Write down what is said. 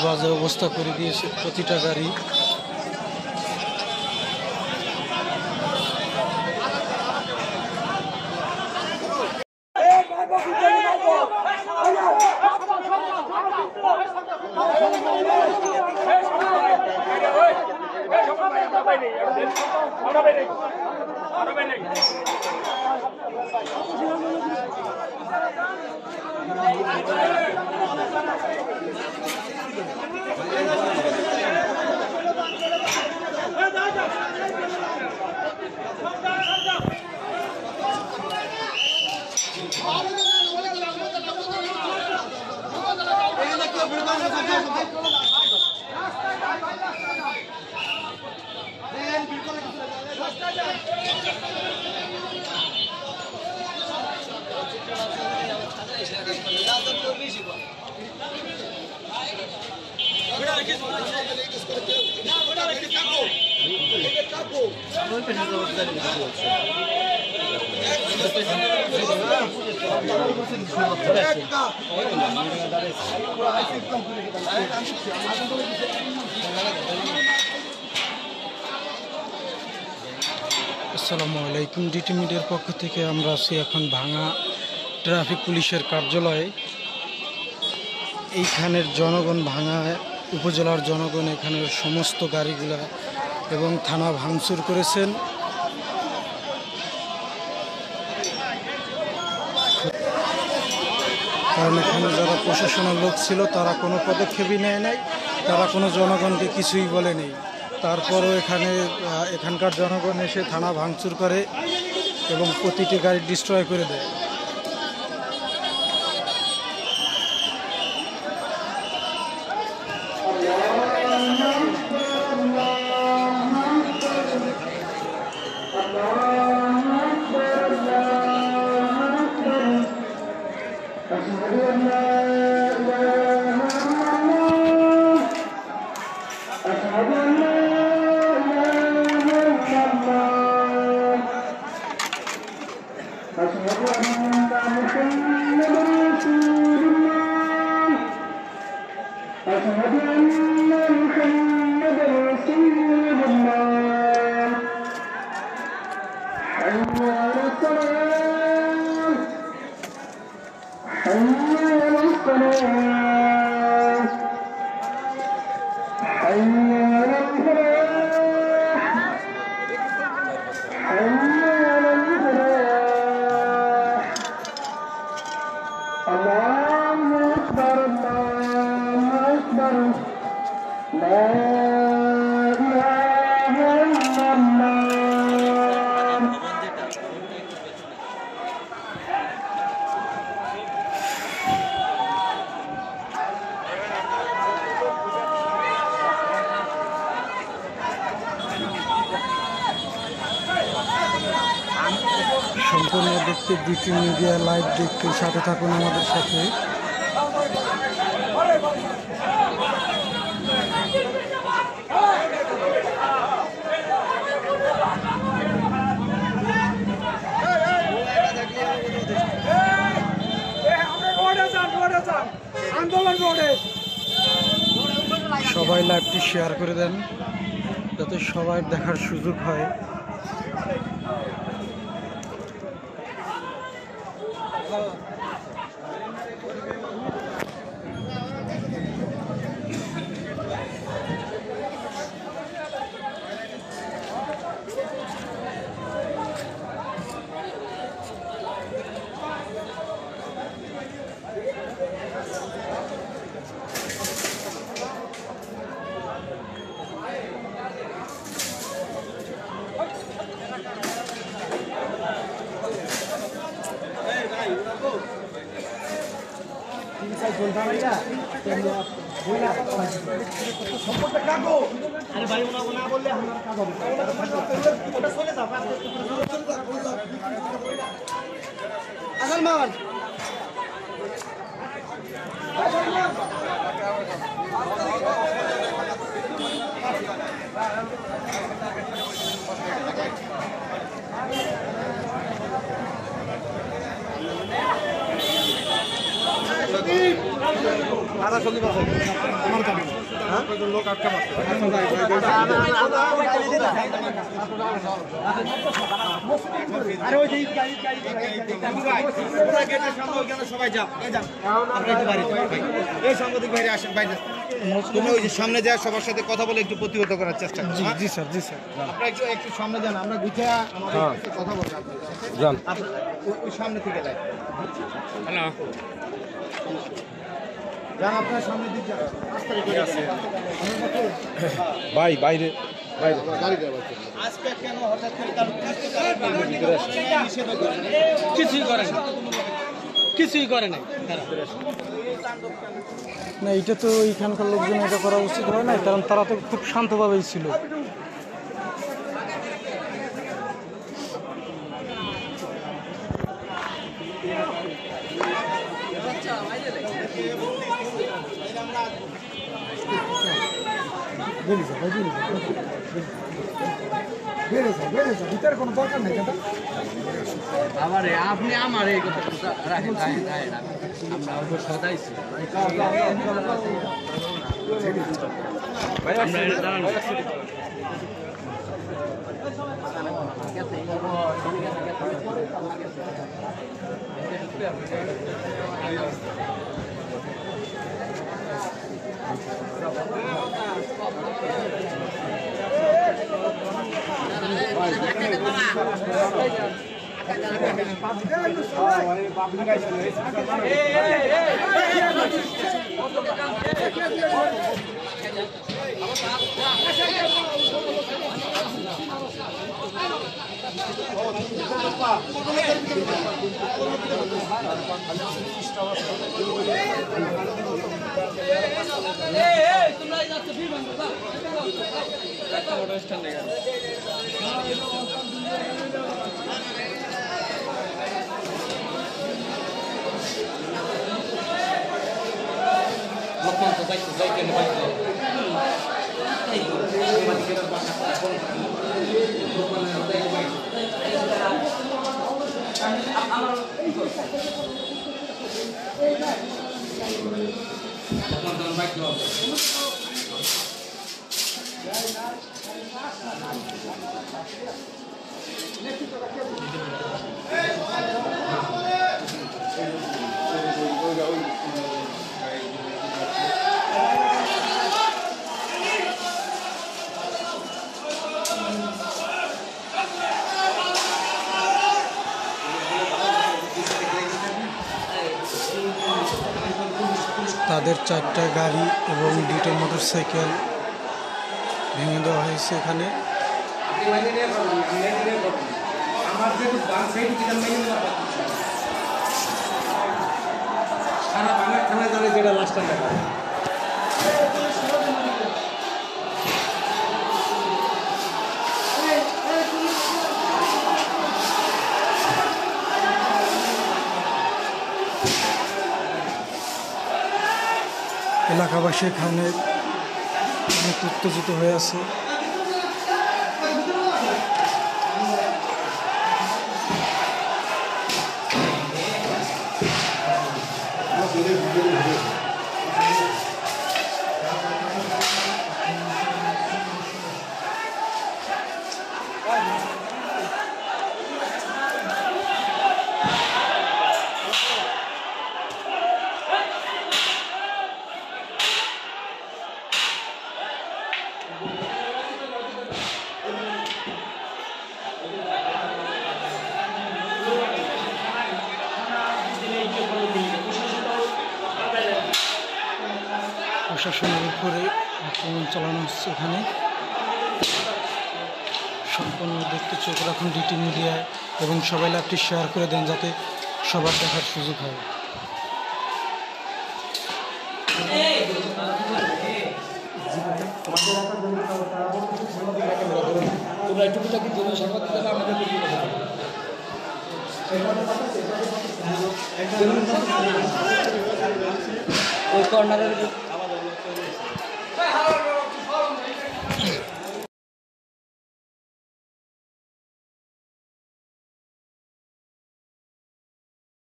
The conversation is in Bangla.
বাজে অবস্থা করে দিয়েছে প্রতিটা গাড়ি। আসসালামু আলাইকুম। ডিটি মিডিয়ার পক্ষ থেকে আমরা আছি এখন ভাঙা ট্রাফিক পুলিশের কার্যালয়ে। এইখানের জনগণ, ভাঙা উপজেলার জনগণ এখানের সমস্ত গাড়িগুলা এবং থানা ভাঙচুর করেছেন। কারণ এখানে যারা প্রশাসনের লোক ছিল তারা কোনো পদক্ষেপই নেয় নাই, তারা কোনো জনগণকে কিছুই বলেনি। তারপরও এখানকার জনগণ এসে থানা ভাঙচুর করে এবং প্রতিটি গাড়ি ডিস্ট্রয় করে দেয়। সম্পূর্ণ দেখতে ডিটি মিডিয়া লাইভ দেখতে সাথে থাকুন আমাদের সাথে। সবাই লাইভটি শেয়ার করে দেন যাতে সবাই দেখার সুযোগ হয়। अरे भाई ना बोल আদা সন্দীপ আছে আমার কাছে লোক আটকা মারছে। সবাই যান, এই সাংবাদিক ভাইরে আসেন বাইরে। ওই যে সামনে যায় সবার সাথে কথা বলে একটু প্রতিহত করার চেষ্টা করুন। জি স্যার, জি স্যার। আপনারা একটু সামনে যান, আমরা গুছিয়ে কথা বলবো। যান ওই সামনে থেকে যান। হ্যালো, যান আপনার সামনে দিক যান। ভাই বাইরে আজকে কেন হঠাৎ করে তার কিছুই করে না, কিছুই করে নাই না, এটা তো এইখানকার লোকজন এটা করা উচিত হয় না, কারণ তারা তো খুব শান্তভাবেই ছিল। ভিতরে কোনো দরকার নেই দাদা। আমারে আপনি আমার এই কথা রাখেন, আমরা সদাইছি তাদের 4টা গাড়ি এবং 2টা মোটরসাইকেল ভেঙে দেওয়া হয়েছে এখানে। সারা বাংলা থানায় জানে যেটা লাস্টটা দেখা এলাকাবাসী এখানে অনেক উত্তেজিত হয়ে আছে। প্রশাসনের উপরে আক্রমণ চালানো হচ্ছে এখানে। সম্পূর্ণ দেখতে চোখ রাখুন ডিটি মিডিয়ায় এবং সবাই লাইভটি শেয়ার করে দেন যাতে সবার দেখার সুযোগ হয়। তোমরা একটু কি জমি সংবাদ দিতে আমাদের ওই কর্নারের